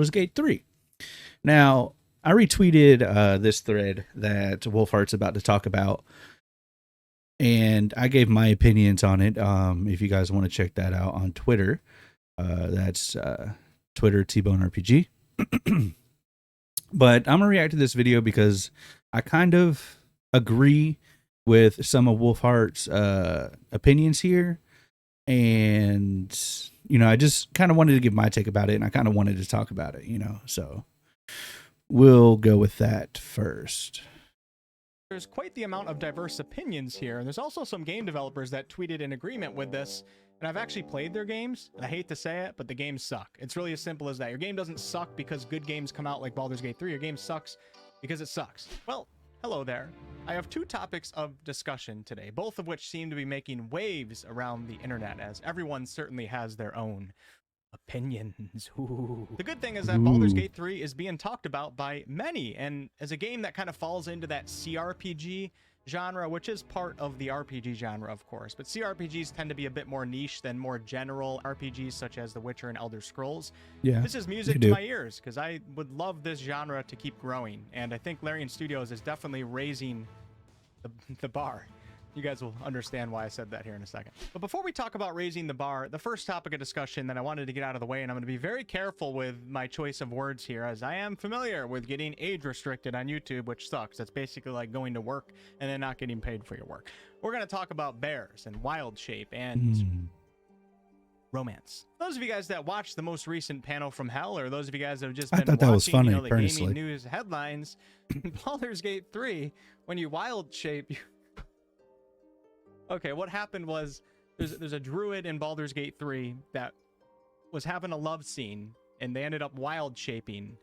Baldur's Gate 3. Now, I retweeted this thread that Wolfheart's about to talk about, and I gave my opinions on it. If you guys want to check that out on Twitter, that's Twitter TiBone RPG. But I'm gonna react to this video because I kind of agree with some of Wolfheart's opinions here, and I just kind of wanted to give my take about it, and I kind of wanted to talk about it, so we'll go with that first. There's quite the amount of diverse opinions here, and there's also some game developers that tweeted in agreement with this, and I've actually played their games, and I hate to say it, but the games suck. It's really as simple as that. Your game doesn't suck because good games come out like Baldur's Gate 3. Your game sucks because it sucks. Well, hello there. I have two topics of discussion today, both of which seem to be making waves around the internet, as everyone certainly has their own opinions. Ooh. The good thing is that Baldur's Gate 3 is being talked about by many, and as a game that kind of falls into that CRPG genre, which is part of the RPG genre, of course, but CRPGs tend to be a bit more niche than more general RPGs such as The Witcher and Elder Scrolls. Yeah, this is music to my ears because I would love this genre to keep growing, and I think Larian Studios is definitely raising the bar. You guys will understand why I said that here in a second. But before we talk about raising the bar, the first topic of discussion that I wanted to get out of the way, and I'm going to be very careful with my choice of words here, as I am familiar with getting age restricted on YouTube, which sucks. That's basically like going to work and then not getting paid for your work. We're going to talk about bears and wild shape and romance. Those of you guys that watched the most recent panel from Hell, or those of you guys that have just been that was funny, the gaming news headlines, in Baldur's Gate 3, when you wild shape, okay, what happened was there's a druid in Baldur's Gate 3 that was having a love scene, and they ended up wild shaping,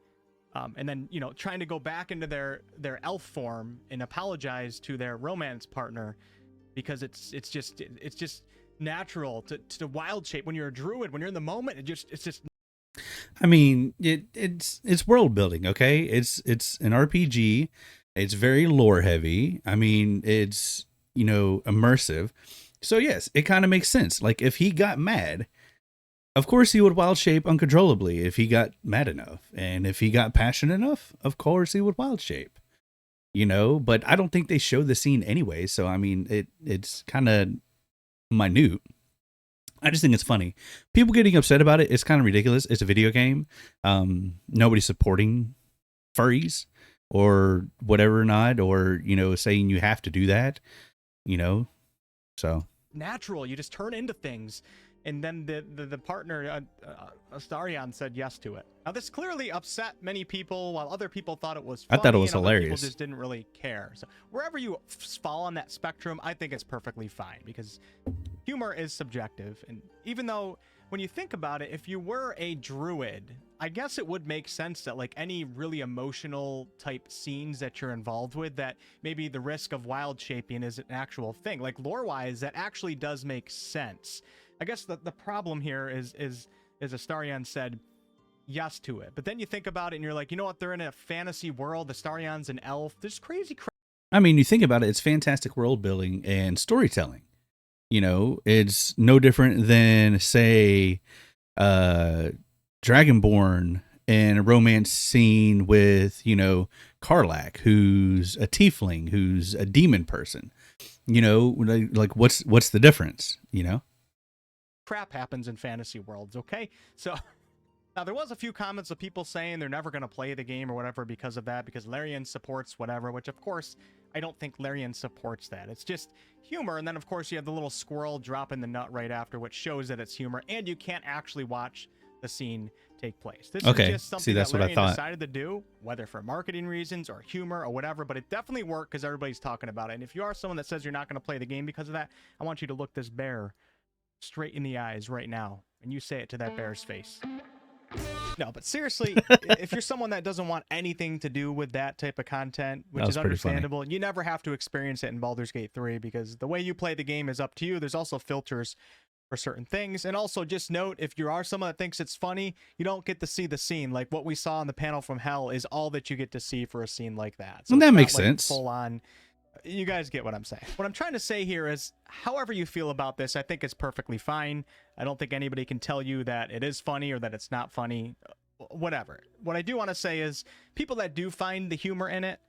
and then trying to go back into their elf form and apologize to their romance partner, because it's just natural to wild shape when you're a druid. When you're in the moment, it's just. I mean, it's world building, okay? It's an RPG. It's very lore heavy. I mean, it's immersive. So yes, it kind of makes sense. Like, if he got mad, of course he would wild shape uncontrollably if he got mad enough. And if he got passionate enough, of course he would wild shape. But I don't think they showed the scene anyway. So I mean, it's kind of minute. I just think it's funny. People getting upset about it, it's kind of ridiculous. It's a video game. Nobody's supporting furries or whatever or not, or saying you have to do that. So natural, you just turn into things, and then the partner Astarion said yes to it. Now this clearly upset many people, while other people thought it was funny. I thought it was and hilarious. People just didn't really care. So wherever you fall on that spectrum, I think it's perfectly fine, because humor is subjective. And even though, when you think about it, if you were a druid, I guess it would make sense that, like, any really emotional type scenes that you're involved with, that maybe the risk of wild shaping is an actual thing. Like, lore-wise, that actually does make sense. I guess the problem here is Astarion said yes to it. But then you think about it and you're like, you know what? They're in a fantasy world. Astarion's an elf. There's crazy crap. I mean, you think about it, it's fantastic world building and storytelling. It's no different than, say, Dragonborn in a romance scene with, Karlach, who's a tiefling, who's a demon person. Like, what's the difference, Crap happens in fantasy worlds, okay? So now there was a few comments of people saying they're never going to play the game or whatever because of that, because Larian supports whatever, which of course I don't think Larian supports that. It's just humor, and then of course you have the little squirrel dropping the nut right after, which shows that it's humor, and you can't actually watch the scene take place. This is just something that Larian decided to do, whether for marketing reasons or humor or whatever, but it definitely worked because everybody's talking about it. And if you are someone that says you're not going to play the game because of that, I want you to look this bear straight in the eyes right now, and you say it to that bear's face. No, but seriously, if you're someone that doesn't want anything to do with that type of content, which is understandable, you never have to experience it in Baldur's Gate 3, because the way you play the game is up to you. There's also filters for certain things. And also just note, if you are someone that thinks it's funny, you don't get to see the scene. Like what we saw in the panel from Hell is all that you get to see for a scene like that. So that makes sense. Full on. You guys get what I'm saying. What I'm trying to say here is, however you feel about this, I think it's perfectly fine. I don't think anybody can tell you that it is funny or that it's not funny. whatever. What I do want to say is people that do find the humor in it,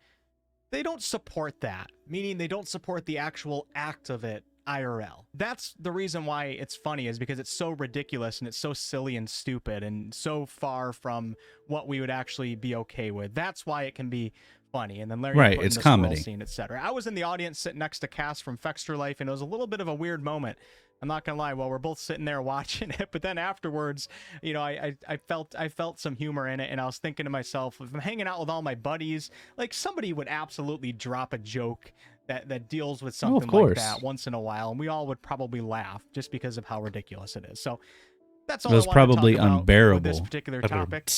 they don't support that, meaning they don't support the actual act of it IRL. That's the reason why it's funny, is because it's so ridiculous and it's so silly and stupid and so far from what we would actually be okay with. That's why it can be funny. And then Larry Right, put in it's the comedy. swirl scene, etc. I was in the audience sitting next to Cass from Fexter Life, and it was a little bit of a weird moment. I'm not gonna lie. While we're both sitting there watching it, but then afterwards, you know, I felt some humor in it, and I was thinking to myself, if I'm hanging out with all my buddies, like somebody would absolutely drop a joke that deals with something like that once in a while, and we all would probably laugh just because of how ridiculous it is. So that's all It was I wanted probably to talk about unbearable with this particular topic.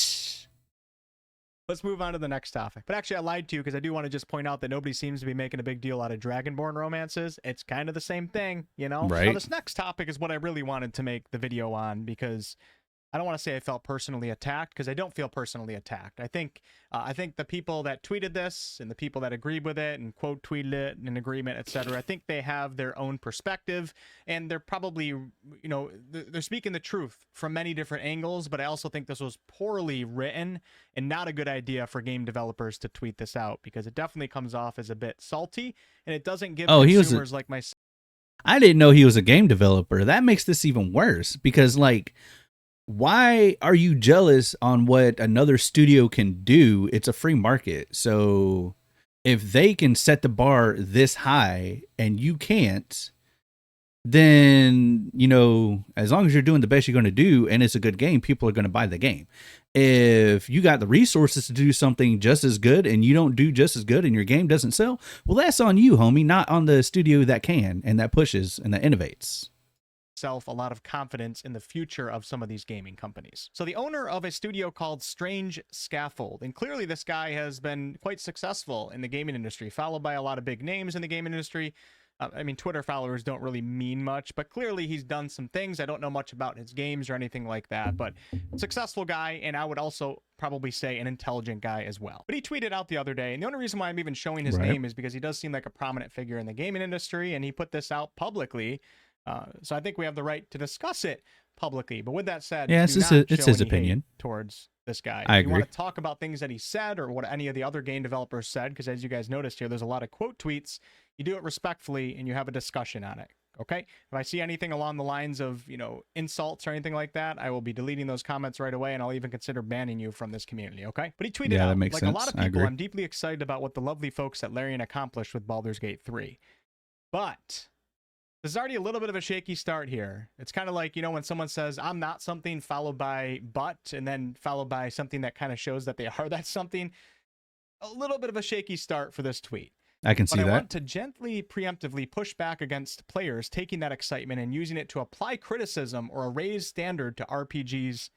Let's move on to the next topic. But actually, I lied to you because I do want to just point out that nobody seems to be making a big deal out of Dragonborn romances. It's kind of the same thing, you know? Right. Now, this next topic is what I really wanted to make the video on, because I don't want to say I felt personally attacked, because I don't feel personally attacked. I think the people that tweeted this and the people that agreed with it and quote tweeted it in agreement, etc., I think they have their own perspective, and they're probably, you know, they're speaking the truth from many different angles. But I also think this was poorly written and not a good idea for game developers to tweet this out, because it definitely comes off as a bit salty, and it doesn't give consumers like myself. I didn't know he was a game developer. That makes this even worse, because like, why are you jealous on what another studio can do? It's a free market. So if they can set the bar this high and you can't, then, you know, as long as you're doing the best you're going to do and it's a good game, people are going to buy the game. If you got the resources to do something just as good and you don't do just as good and your game doesn't sell, well, that's on you, homie, not on the studio that can and that pushes and that innovates. A lot of confidence in the future of some of these gaming companies. So the owner of a studio called Strange Scaffold, and clearly this guy has been quite successful in the gaming industry, followed by a lot of big names in the gaming industry. I mean, Twitter followers don't really mean much, but clearly he's done some things. I don't know much about his games or anything like that, but successful guy, and I would also probably say an intelligent guy as well. But he tweeted out the other day, and the only reason why I'm even showing his name is because he does seem like a prominent figure in the gaming industry, and he put this out publicly. So I think we have the right to discuss it publicly. But with that said, yeah, it's his opinion towards this guy. I agree. You want to talk about things that he said or what any of the other game developers said, because as you guys noticed here, there's a lot of quote tweets. You do it respectfully and you have a discussion on it. Okay. If I see anything along the lines of, you know, insults or anything like that, I will be deleting those comments right away, and I'll even consider banning you from this community. Okay. But he tweeted out, that makes like sense. A lot of people, I'm deeply excited about what the lovely folks at Larian accomplished with Baldur's Gate 3. But there's already a little bit of a shaky start here. It's kind of like, you know, when someone says, I'm not something, followed by but, and then followed by something that kind of shows that they are that something. A little bit of a shaky start for this tweet. I can see that. I want to gently, preemptively push back against players taking that excitement and using it to apply criticism or a raised standard to RPGs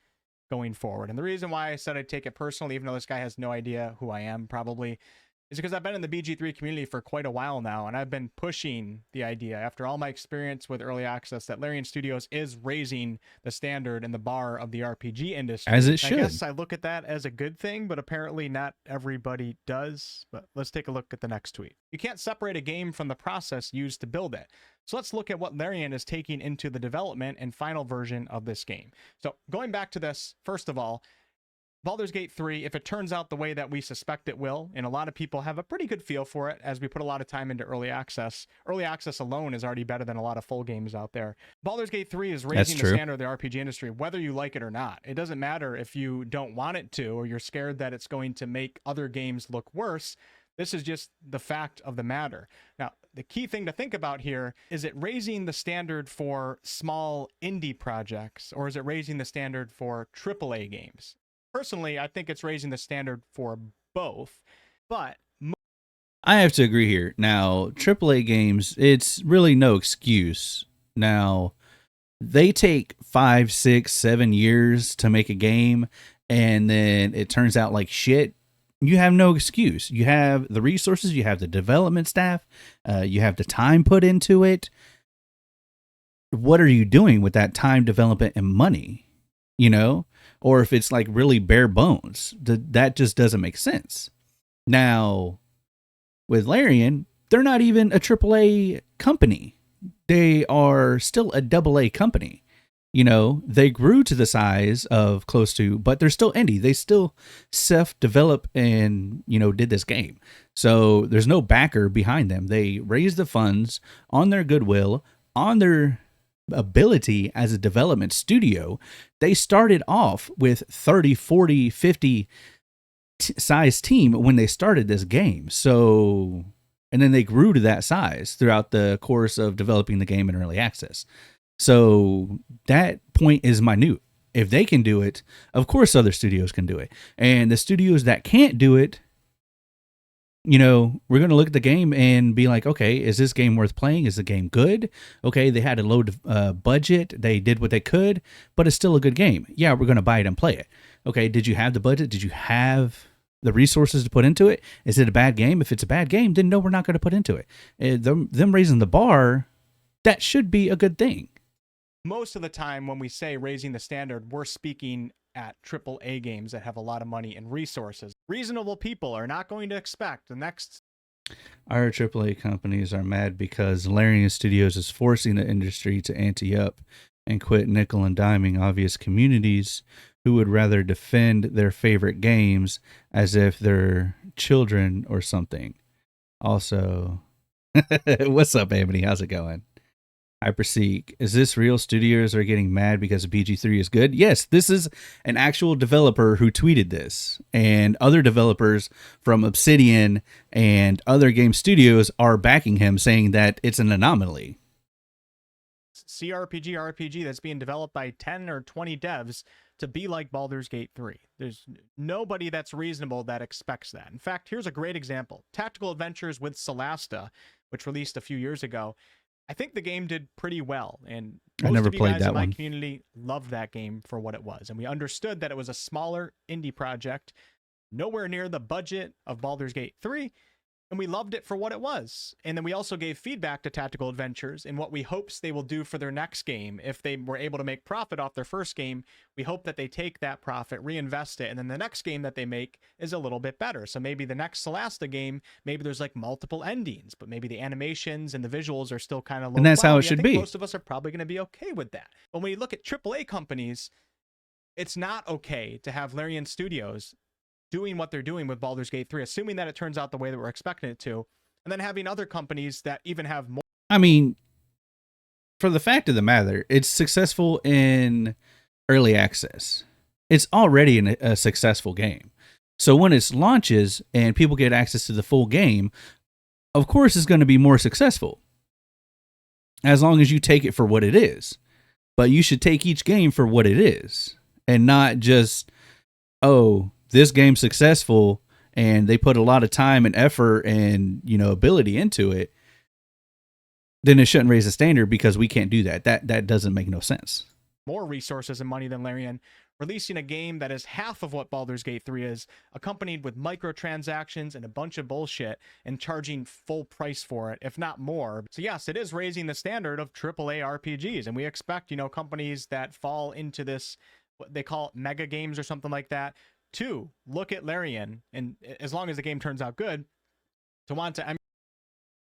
going forward. And the reason why I said I'd take it personally, even though this guy has no idea who I am probably, is because I've been in the BG3 community for quite a while now, and I've been pushing the idea, after all my experience with early access, that Larian Studios is raising the standard and the bar of the RPG industry. As it should. I guess I look at that as a good thing, but apparently not everybody does. But let's take a look at the next tweet. You can't separate a game from the process used to build it. So let's look at what Larian is taking into the development and final version of this game. So going back to this, first of all, Baldur's Gate 3, if it turns out the way that we suspect it will, and a lot of people have a pretty good feel for it as we put a lot of time into early access. Early access alone is already better than a lot of full games out there. Baldur's Gate 3 is raising the standard of the RPG industry, whether you like it or not. It doesn't matter if you don't want it to, or you're scared that it's going to make other games look worse. This is just the fact of the matter. Now, the key thing to think about here, is it raising the standard for small indie projects, or is it raising the standard for AAA games? Personally, I think it's raising the standard for both, but I have to agree here. Now, AAA games, it's really no excuse. Now, they take 5, 6, 7 years to make a game, and then it turns out like shit. You have no excuse. You have the resources, you have the development staff, you have the time put into it. What are you doing with that time, development, and money? You know? Or if it's like really bare bones, that just doesn't make sense. Now, with Larian, they're not even a AAA company. They are still a AA company. they grew to the size of close to, but they're still indie. They still self-develop and, did this game. So there's no backer behind them. They raised the funds on their goodwill, on their ability as a development studio. They started off with 30, 40, 50 size team when they started this game. So, and then they grew to that size throughout the course of developing the game in early access. So that point is minute. If they can do it, of course other studios can do it. And the studios that can't do it, we're going to look at the game and be like, okay, is this game worth playing? Is the game good? Okay, they had a low budget. They did what they could, but it's still a good game. Yeah, we're going to buy it and play it. Okay, did you have the budget? Did you have the resources to put into it? Is it a bad game? If it's a bad game, then no, we're not going to put into it. Them raising the bar, that should be a good thing. Most of the time when we say raising the standard, we're speaking at AAA games that have a lot of money and resources. Reasonable people are not going to expect the next. Our AAA companies are mad because Larian Studios is forcing the industry to ante up and quit nickel and diming obvious communities who would rather defend their favorite games as if they're children or something. Also, what's up, Ebony? How's it going? Hyperseek, is this real? Studios are getting mad because BG3 is good? Yes, this is an actual developer who tweeted this, and other developers from Obsidian and other game studios are backing him, saying that it's an anomaly. CRPG RPG that's being developed by 10 or 20 devs to be like Baldur's Gate 3. There's nobody that's reasonable that expects that. In fact, here's a great example. Tactical Adventures with Solasta, which released a few years ago. I think the game did pretty well, and most of you guys in my community loved that game for what it was. And we understood that it was a smaller indie project, nowhere near the budget of Baldur's Gate 3, and we loved it for what it was. And then we also gave feedback to Tactical Adventures and what we hopes they will do for their next game. If they were able to make profit off their first game, we hope that they take that profit, reinvest it, and then the next game that they make is a little bit better. So maybe the next Solasta game, maybe there's like multiple endings, but maybe the animations and the visuals are still kind of low. And that's quality. how it should be. Most of us are probably going to be okay with that. But when you look at AAA companies, it's not okay to have Larian Studios doing what they're doing with Baldur's Gate 3, assuming that it turns out the way that we're expecting it to, and then having other companies that even have more. I mean, for the fact of the matter, it's successful in early access. It's already a successful game. So when it launches and people get access to the full game, of course it's going to be more successful. As long as you take it for what it is. But you should take each game for what it is. And not just, oh, this game's successful and they put a lot of time and effort and, ability into it, then it shouldn't raise the standard because we can't do that. That doesn't make no sense. More resources and money than Larian, releasing a game that is half of what Baldur's Gate 3 is, accompanied with microtransactions and a bunch of bullshit, and charging full price for it, if not more. So yes, it is raising the standard of AAA RPGs, and we expect, companies that fall into this, what they call it, mega games or something like that, to look at Larian, and as long as the game turns out good, to want to.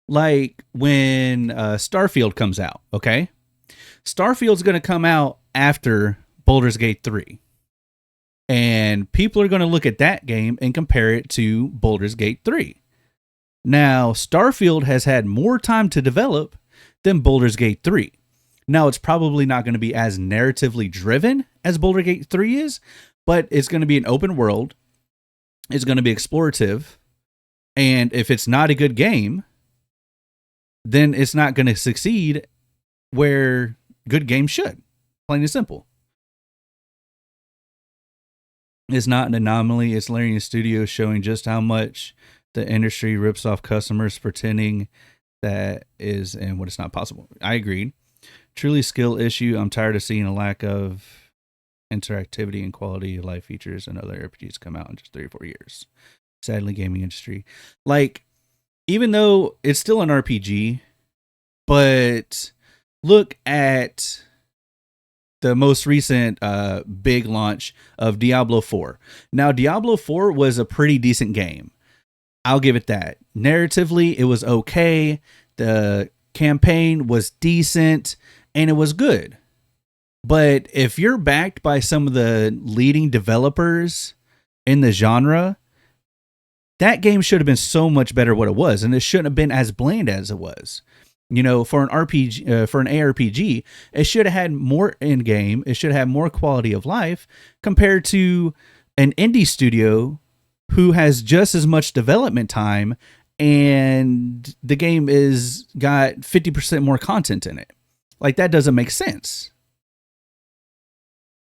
Like when Starfield comes out, okay? Starfield's going to come out after Baldur's Gate 3. And people are going to look at that game and compare it to Baldur's Gate 3. Now, Starfield has had more time to develop than Baldur's Gate 3. Now, it's probably not going to be as narratively driven as Baldur's Gate 3 is, but it's going to be an open world. It's going to be explorative. And if it's not a good game, then it's not going to succeed where good games should. Plain and simple. It's not an anomaly. It's Larian Studios showing just how much the industry rips off customers, pretending that is and what it's not possible. I agreed. Truly skill issue. I'm tired of seeing a lack of interactivity and quality of life features and other RPGs come out in just 3 or 4 years. Sadly, gaming industry. Like, even though it's still an RPG, but look at the most recent big launch of Diablo 4. Now, Diablo 4 was a pretty decent game. I'll give it that. Narratively, it was okay. The campaign was decent, and it was good. But if you're backed by some of the leading developers in the genre, that game should have been so much better what it was, and it shouldn't have been as bland as it was. You know, for an RPG, for an ARPG, it should have had more in game. It should have more quality of life compared to an indie studio who has just as much development time, and the game is got 50% more content in it. Like, that doesn't make sense.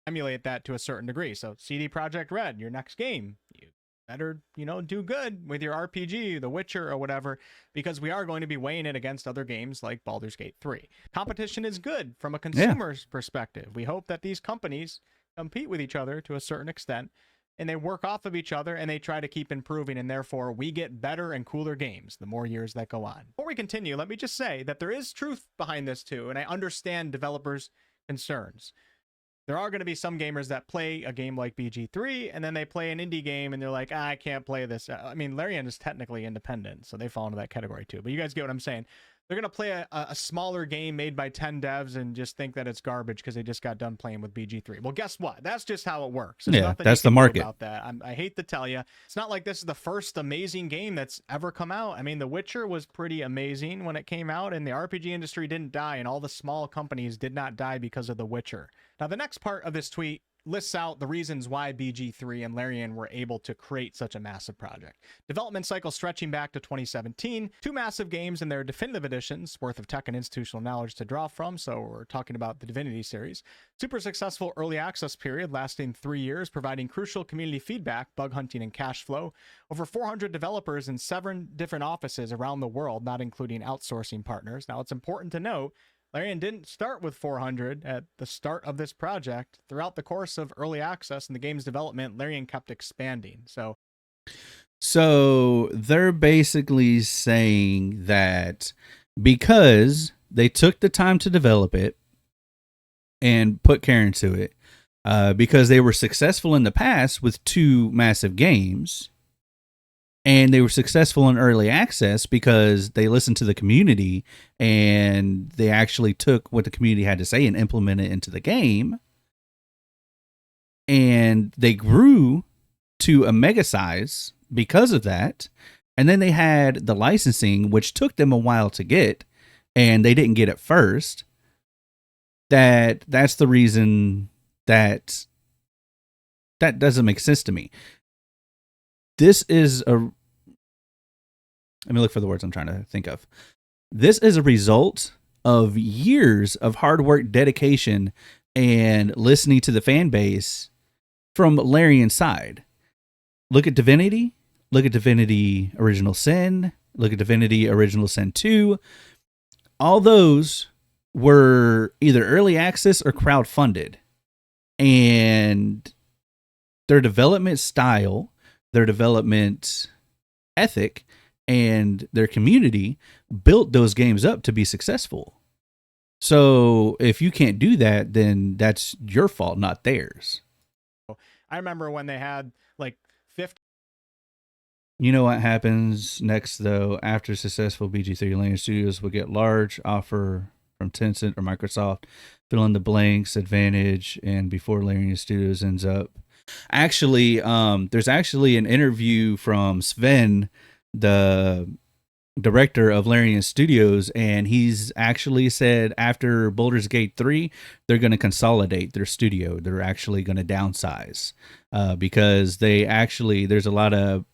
Emulate that to a certain degree. So CD Projekt Red, your next game, you better, do good with your RPG, The Witcher or whatever, because we are going to be weighing it against other games like Baldur's Gate 3. Competition is good from a consumer's perspective. We hope that these companies compete with each other to a certain extent, and they work off of each other, and they try to keep improving, and therefore we get better and cooler games the more years that go on. Before we continue, let me just say that there is truth behind this too, and I understand developers' concerns. There are going to be some gamers that play a game like BG3 and then they play an indie game and they're like, I can't play this. I mean, Larian is technically independent, so they fall into that category too. But you guys get what I'm saying. They're going to play a smaller game made by 10 devs and just think that it's garbage because they just got done playing with BG3. Well, guess what? That's just how it works. There's Yeah, that's the market. about that. I hate to tell you. It's not like this is the first amazing game that's ever come out. I mean, The Witcher was pretty amazing when it came out, and the RPG industry didn't die, and all the small companies did not die because of The Witcher. Now, the next part of this tweet lists out the reasons why BG3 and Larian were able to create such a massive project. Development cycle stretching back to 2017, 2 massive games and their definitive editions, worth of tech and institutional knowledge to draw from, so we're talking about the Divinity series. Super successful early access period lasting 3 years, providing crucial community feedback, bug hunting, and cash flow. Over 400 developers in 7 different offices around the world, not including outsourcing partners. Now, it's important to note, Larian didn't start with 400 at the start of this project. Throughout the course of early access and the game's development, Larian kept expanding. So they're basically saying that because they took the time to develop it and put care into it, because they were successful in the past with 2 massive games, and they were successful in early access because they listened to the community and they actually took what the community had to say and implemented it into the game. And they grew to a mega size because of that. And then they had the licensing, which took them a while to get, and they didn't get it first. That's the reason that doesn't make sense to me. This is let me look for the words I'm trying to think of. This is a result of years of hard work, dedication, and listening to the fan base from Larian's side. Look at Divinity. Look at Divinity Original Sin. Look at Divinity Original Sin 2. All those were either early access or crowdfunded. And their development style, their development ethic, and their community built those games up to be successful. So if you can't do that, then that's your fault, not theirs. I remember when they had like 50. You know what happens next, though? After successful BG3, Larian Studios will get large offer from Tencent or Microsoft, fill in the blanks, Advantage, and before Larian Studios ends up. Actually, there's actually an interview from Sven, the director of Larian Studios, and he's actually said after Baldur's Gate 3, they're going to consolidate their studio. They're actually going to downsize because there's a lot of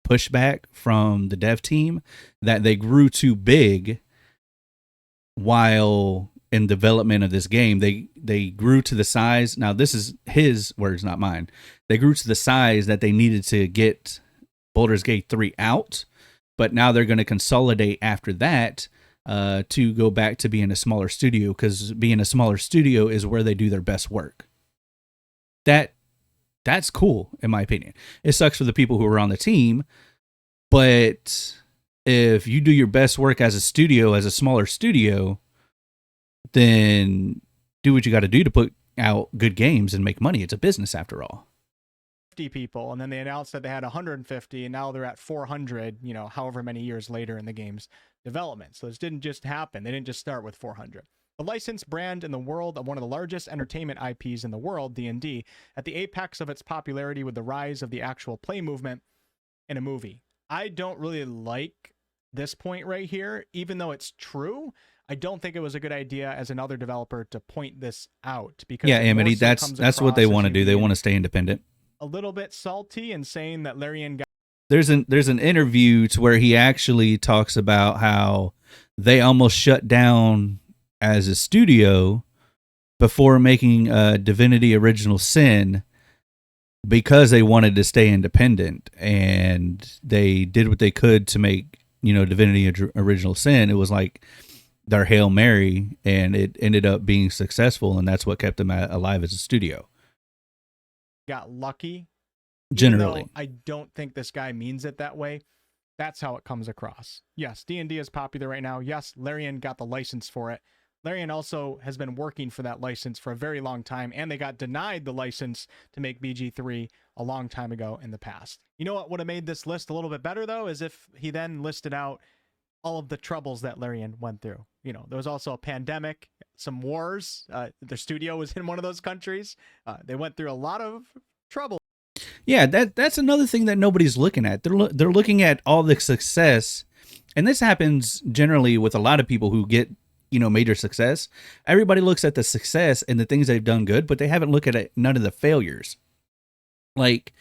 pushback from the dev team that they grew too big while in development of this game. They grew to the size. Now, this is his words, not mine. They grew to the size that they needed to get Baldur's Gate 3 out, but now they're going to consolidate after that to go back to being a smaller studio, because being a smaller studio is where they do their best work. That's cool, in my opinion. It sucks for the people who are on the team, but if you do your best work as a studio, as a smaller studio, then do what you got to do to put out good games and make money. It's a business after all. People, and then they announced that they had 150, and now they're at 400, however many years later in the game's development. So this didn't just happen. They didn't just start with 400. The licensed brand in the world of one of the largest entertainment IPs in the world, D&D, at the apex of its popularity with the rise of the actual play movement in a movie. I don't really like this point right here, even though it's true. I don't think it was a good idea as another developer to point this out, because Yeah, it more Amity, so that's comes what they across as want to you do. They being want to stay independent. a little bit salty and saying that Larian got There's an interview to where he actually talks about how they almost shut down as a studio before making Divinity Original Sin because they wanted to stay independent, and they did what they could to make, you know, Divinity Original Sin. It was like their Hail Mary, and it ended up being successful, and that's what kept them alive as a studio. got lucky. Generally, even though I don't think this guy means it that way. That's how it comes across. Yes, D&D is popular right now. Yes, Larian got the license for it. Larian also has been working for that license for a very long time, and they got denied the license to make BG3 a long time ago in the past. You know what would have made this list a little bit better, though, is if he then listed out all of the troubles that Larian went through. You know, there was also a pandemic, some wars. Their studio was in one of those countries. They went through a lot of trouble. yeah, that's another thing that nobody's looking at. They're looking at all the success, and this happens generally with a lot of people who get, you know, major success. Everybody looks at the success and the things they've done good, but they haven't looked at none of the failures. Like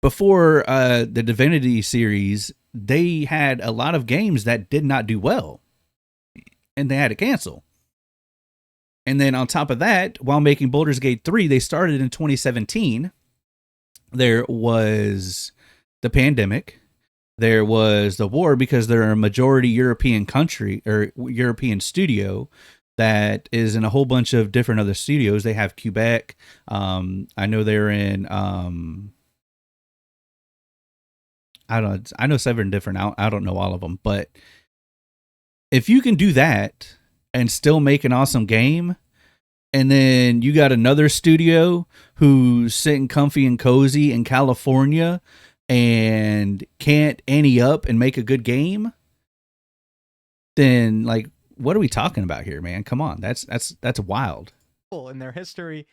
before the Divinity series, they had a lot of games that did not do well, and they had to cancel. And then on top of that, while making Baldur's Gate 3, they started in 2017. There was the pandemic. There was the war, because they're a majority European country or European studio that is in a whole bunch of different other studios. They have Quebec. I know they're in. I know 7 different. I don't know all of them, but if you can do that and still make an awesome game, and then you got another studio who's sitting comfy and cozy in California and can't ante up and make a good game, then like, what are we talking about here, man? Come on, that's wild. In their history,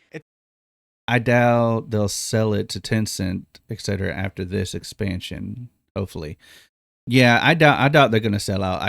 I doubt they'll sell it to Tencent, etc. after this expansion. Hopefully, yeah, I doubt they're gonna sell out.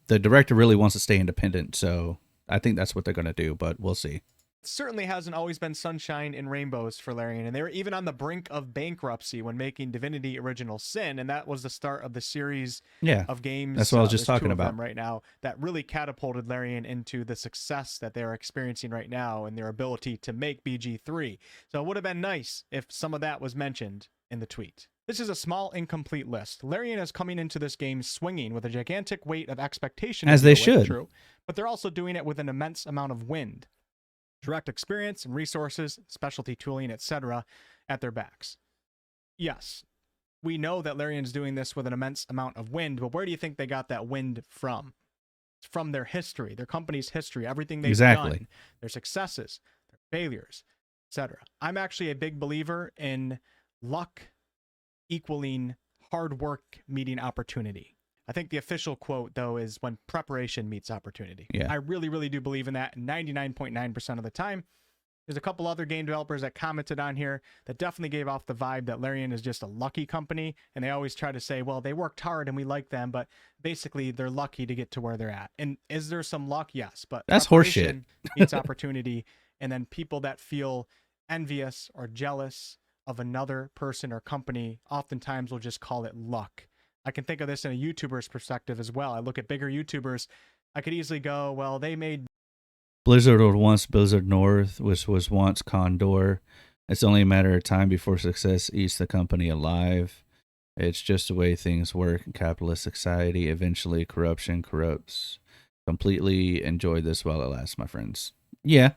The director really wants to stay independent, so I think that's what they're gonna do. But we'll see. certainly hasn't always been sunshine and rainbows for Larian, and they were even on the brink of bankruptcy when making Divinity Original Sin, and that was the start of the series of games. That's what I was just talking about right now, that really catapulted Larian into the success that they're experiencing right now and their ability to make BG3. So it would have been nice if some of that was mentioned in the tweet. This is a small, incomplete list. Larian is coming into this game swinging with a gigantic weight of expectation. As they should. True, but they're also doing it with an immense amount of wind, direct experience and resources, specialty tooling, etc. at their backs. Yes, we know that Larian's doing this with an immense amount of wind, but where do you think they got that wind from? It's from their history, their company's history, everything they've done, their successes, their failures, etc. I'm actually a big believer in luck equaling hard work meeting opportunity. I think the official quote, though, is when preparation meets opportunity. Yeah. I really, really do believe in that 99.9% of the time. There's a couple other game developers that commented on here that definitely gave off the vibe that Larian is just a lucky company, and they always try to say, well, they worked hard and we like them, but basically they're lucky to get to where they're at. And is there some luck? Yes, but that's horseshit. Meets opportunity, and then people that feel envious or jealous of another person or company oftentimes will just call it luck. I can think of this in a YouTuber's perspective as well. I look at bigger YouTubers. I could easily go, well, they made Blizzard was once Blizzard North, which was once Condor. It's only a matter of time before success eats the company alive. It's just the way things work in capitalist society. Eventually, corruption corrupts. Completely enjoy this while it lasts, my friends. Yeah.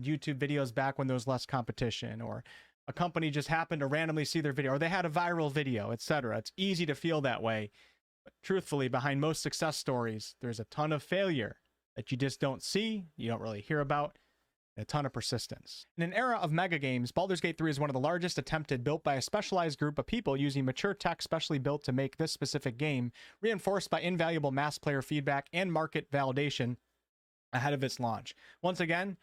YouTube videos back when there was less competition, or a company just happened to randomly see their video, or they had a viral video, etc. It's easy to feel that way. But truthfully, behind most success stories, there's a ton of failure that you just don't see, you don't really hear about, and a ton of persistence. In an era of mega games, Baldur's Gate 3 is one of the largest attempted, built by a specialized group of people using mature tech specially built to make this specific game, reinforced by invaluable mass player feedback and market validation. ahead of its launch. Once again,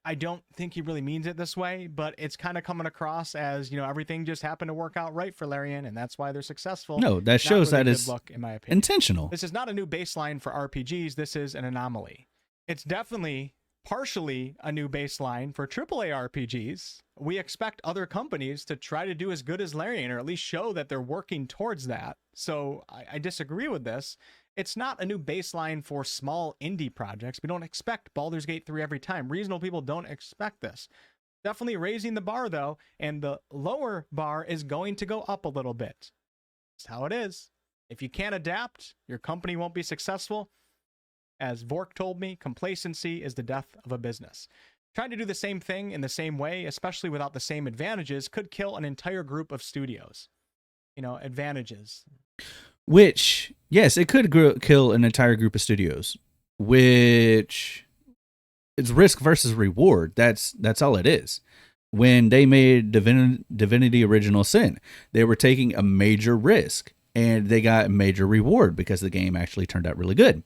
I don't think he really means it this way, but it's kind of coming across as, everything just happened to work out right for Larian, and that's why they're successful. No, that Not shows really that good it's luck, in my opinion. intentional. This is not a new baseline for RPGs. This is an anomaly. It's definitely partially a new baseline for AAA RPGs. We expect other companies to try to do as good as Larian, or at least show that they're working towards that. So I disagree with this. It's not a new baseline for small indie projects. We don't expect Baldur's Gate 3 every time. Reasonable people don't expect this. Definitely raising the bar, though, and the lower bar is going to go up a little bit. That's how it is. If you can't adapt, your company won't be successful. As Vork told me, complacency is the death of a business. Trying to do the same thing in the same way, especially without the same advantages, could kill an entire group of studios. Advantages. Which, yes, it could kill an entire group of studios. Which, it's risk versus reward. That's all it is. When they made Divinity Original Sin, they were taking a major risk, and they got a major reward because the game actually turned out really good.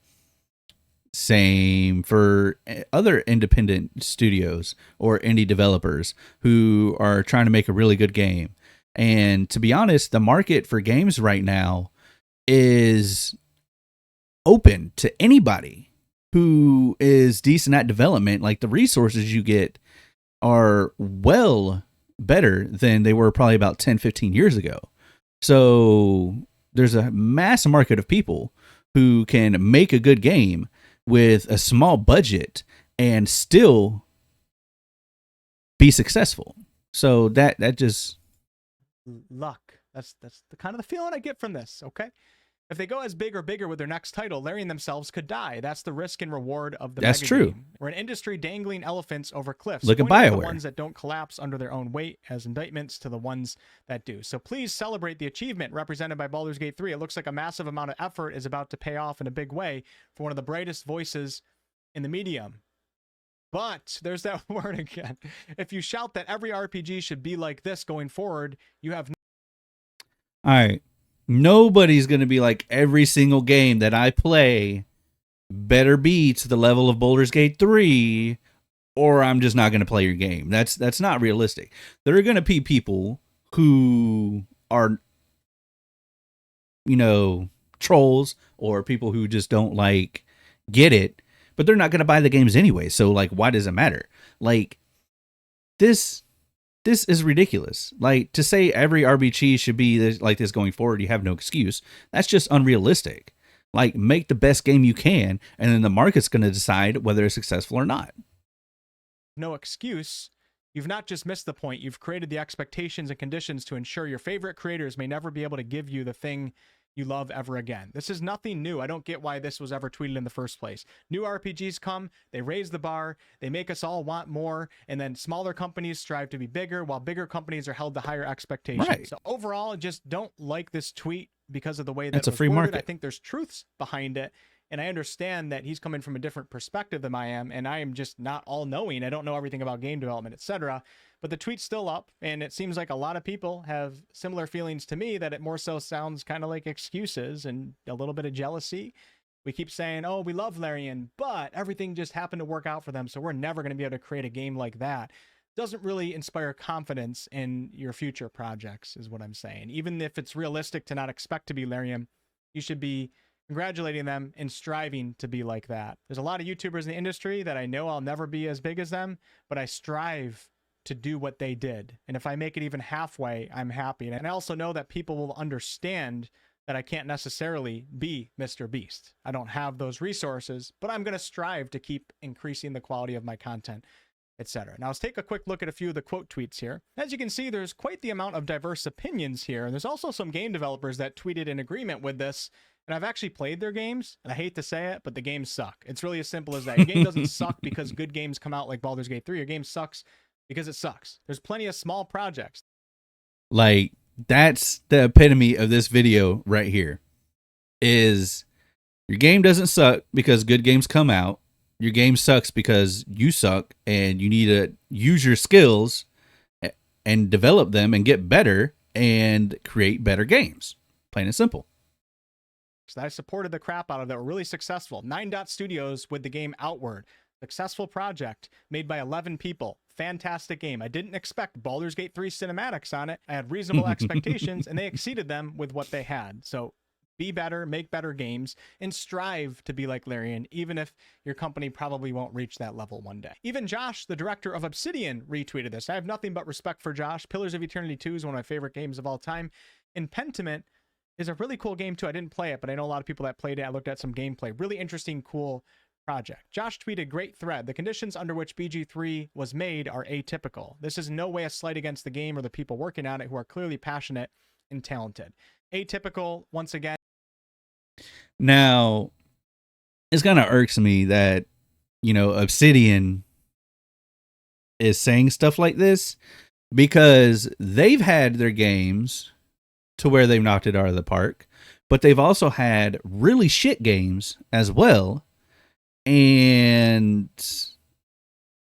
Same for other independent studios or indie developers who are trying to make a really good game. And to be honest, the market for games right now is open to anybody who is decent at development. Like, the resources you get are well better than they were probably about 10, 15 years ago. So there's a mass market of people who can make a good game with a small budget and still be successful. So that just luck. That's the kind of the feeling I get from this. Okay, if they go as big or bigger with their next title, Larian themselves could die. That's the risk and reward of the That's mega true. game. We're an industry dangling elephants over cliffs. Look at pointing BioWare. the ones that don't collapse under their own weight as indictments to the ones that do. So please celebrate the achievement represented by Baldur's Gate 3. It looks like a massive amount of effort is about to pay off in a big way for one of the brightest voices in the medium. But there's that word again. If you shout that every RPG should be like this going forward, you have all right. Nobody's going to be like, every single game that I play better be to the level of Baldur's Gate 3, or I'm just not going to play your game. That's not realistic. There are going to be people who are, trolls, or people who just don't get it, but they're not going to buy the games anyway. So why does it matter? This is ridiculous. To say every RPG should be like this going forward, you have no excuse. That's just unrealistic. Make the best game you can, and then the market's going to decide whether it's successful or not. No excuse. You've not just missed the point. You've created the expectations and conditions to ensure your favorite creators may never be able to give you the thing you love ever again. This is nothing new. I don't get why this was ever tweeted in the first place. New RPGs come, they raise the bar, they make us all want more, and then smaller companies strive to be bigger, while bigger companies are held to higher expectations. Right. So overall, I just don't like this tweet because of the way that it's it was a free worded. market. I think there's truths behind it, and I understand that he's coming from a different perspective than I am, and I am just not all-knowing. I don't know everything about game development, etc. But the tweet's still up, and it seems like a lot of people have similar feelings to me, that it more so sounds kind of like excuses and a little bit of jealousy. We keep saying, oh, we love Larian, but everything just happened to work out for them, so we're never going to be able to create a game like that. Doesn't really inspire confidence in your future projects, is what I'm saying. Even if it's realistic to not expect to be Larian, you should be congratulating them and striving to be like that. There's a lot of YouTubers in the industry that I know I'll never be as big as them, but I strive to do what they did. And if I make it even halfway, I'm happy. And I also know that people will understand that I can't necessarily be Mr. Beast. I don't have those resources, but I'm going to strive to keep increasing the quality of my content, etc. Now let's take a quick look at a few of the quote tweets here. As you can see, there's quite the amount of diverse opinions here. And there's also some game developers that tweeted in agreement with this. And I've actually played their games, and I hate to say it, but the games suck. It's really as simple as that. Your game doesn't suck because good games come out like Baldur's Gate 3. Your game sucks because it sucks. There's plenty of small projects. That's the epitome of this video right here. Is your game doesn't suck because good games come out. Your game sucks because you suck, and you need to use your skills and develop them and get better and create better games. Plain and simple. that I supported the crap out of that were really successful. 9 Dot Studios with the game Outward. Successful project made by 11 people. Fantastic game. I didn't expect Baldur's Gate 3 cinematics on it. I had reasonable expectations, and they exceeded them with what they had. So be better, make better games, and strive to be like Larian, even if your company probably won't reach that level one day. Even Josh, the director of Obsidian, retweeted this. I have nothing but respect for Josh. Pillars of Eternity 2 is one of my favorite games of all time. And Pentiment is a really cool game too. I didn't play it, but I know a lot of people that played it. I looked at some gameplay. Really interesting, cool project. Josh tweeted, great thread. The conditions under which BG3 was made are atypical. This is no way a slight against the game or the people working on it who are clearly passionate and talented. Atypical, once again. Now, it's kind of irks me that, Obsidian is saying stuff like this because they've had their games to where they've knocked it out of the park, but they've also had really shit games as well. And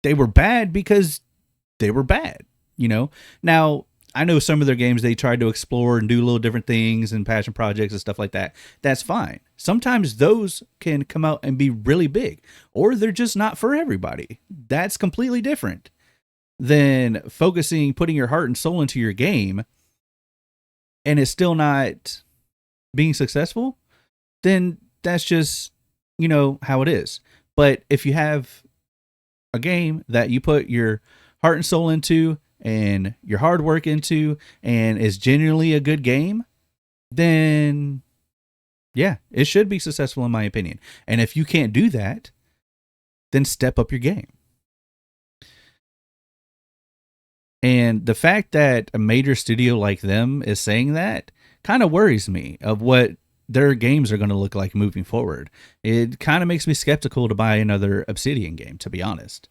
they were bad because they were bad, Now, I know some of their games they tried to explore and do little different things and passion projects and stuff like that. That's fine. Sometimes those can come out and be really big, or they're just not for everybody. That's completely different than putting your heart and soul into your game and it's still not being successful. Then that's just, how it is. But if you have a game that you put your heart and soul into and your hard work into and is genuinely a good game, then yeah, it should be successful in my opinion. And if you can't do that, then step up your game. And the fact that a major studio like them is saying that kind of worries me of what their games are going to look like moving forward. It kind of makes me skeptical to buy another Obsidian game, to be honest.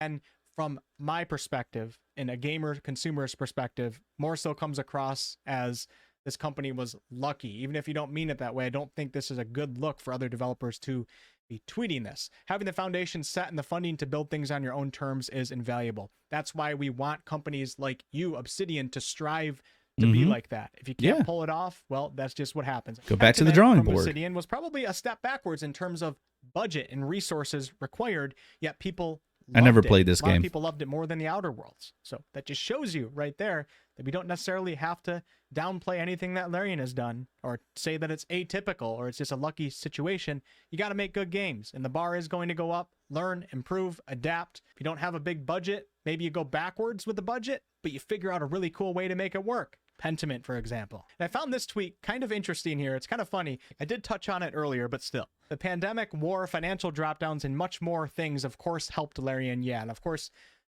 And from my perspective, in a gamer consumer's perspective, more so comes across as this company was lucky. Even if you don't mean it that way, I don't think this is a good look for other developers to be tweeting this. Having the foundation set and the funding to build things on your own terms is invaluable. That's why we want companies like you, Obsidian, to strive to be like that. If you can't pull it off, well, that's just what happens. Go back to the drawing board. Obsidian was probably a step backwards in terms of budget and resources required, yet people I never played this game. A lot of people loved it more than the Outer Worlds. So that just shows you right there that we don't necessarily have to downplay anything that Larian has done or say that it's atypical or it's just a lucky situation. You got to make good games, and the bar is going to go up. Learn, improve, adapt. If you don't have a big budget, maybe you go backwards with the budget, but you figure out a really cool way to make it work. Pentiment, for example. And I found this tweet kind of interesting here. It's kind of funny. I did touch on it earlier, but still. The pandemic, war, financial dropdowns, and much more things, of course, helped Larian. Yeah, and of course,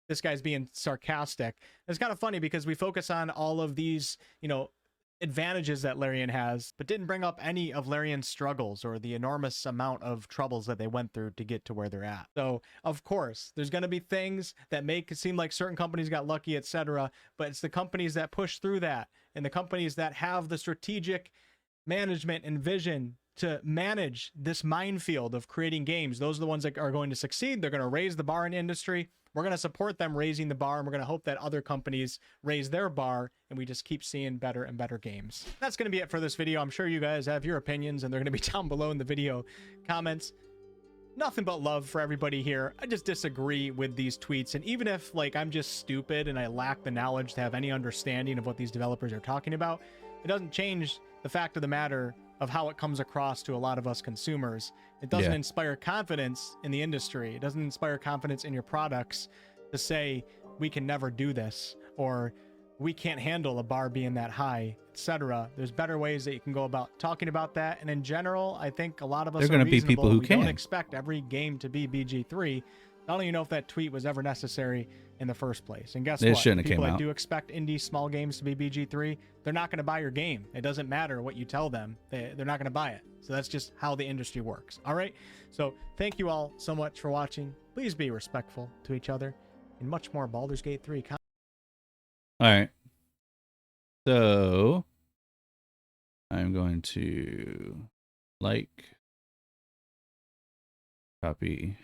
this guy's being sarcastic. It's kind of funny because we focus on all of these, advantages that Larian has, but didn't bring up any of Larian's struggles or the enormous amount of troubles that they went through to get to where they're at. So, of course, there's going to be things that make it seem like certain companies got lucky, etc., but it's the companies that push through that and the companies that have the strategic management and vision to manage this minefield of creating games. Those are the ones that are going to succeed. They're going to raise the bar in industry. We're going to support them raising the bar, and we're going to hope that other companies raise their bar, and we just keep seeing better and better games. That's going to be it for this video. I'm sure you guys have your opinions, and they're going to be down below in the video comments. Nothing but love for everybody here. I just disagree with these tweets, and even if I'm just stupid and I lack the knowledge to have any understanding of what these developers are talking about, it doesn't change the fact of the matter of how it comes across to a lot of us consumers. It doesn't inspire confidence in the industry. It doesn't inspire confidence in your products to say, we can never do this, or we can't handle a bar being that high, etc. There's better ways that you can go about talking about that. And in general, I think a lot of us are going to be people who can. Don't expect every game to be BG3. I don't even know if that tweet was ever necessary in the first place. And guess what? Shouldn't have people came that out. do expect indie small games to be BG3, they're not going to buy your game. It doesn't matter what you tell them. They're not going to buy it. So that's just how the industry works. All right. So thank you all so much for watching. Please be respectful to each other, and much more Baldur's Gate 3. All right. So I'm going to copy.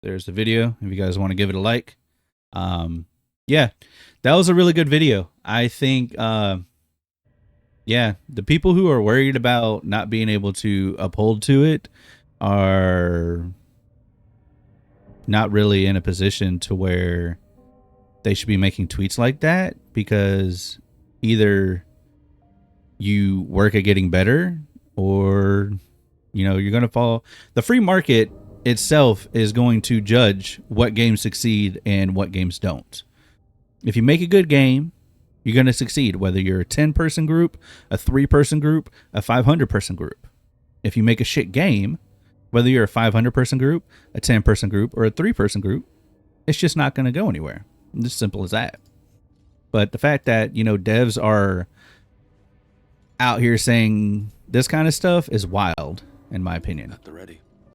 There's the video if you guys want to give it a like. Yeah, that was a really good video. I think Yeah, the people who are worried about not being able to uphold to it are not really in a position to where they should be making tweets like that, because either you work at getting better, or you're going to fall. The free market itself is going to judge what games succeed and what games don't. If you make a good game, you're going to succeed, whether you're a 10-person group, a 3-person group, a 500-person group. If you make a shit game, whether you're a 500-person group, a 10-person group, or a 3-person group, it's just not going to go anywhere. It's as simple as that. But the fact that, devs are out here saying this kind of stuff is wild, in my opinion. At the ready.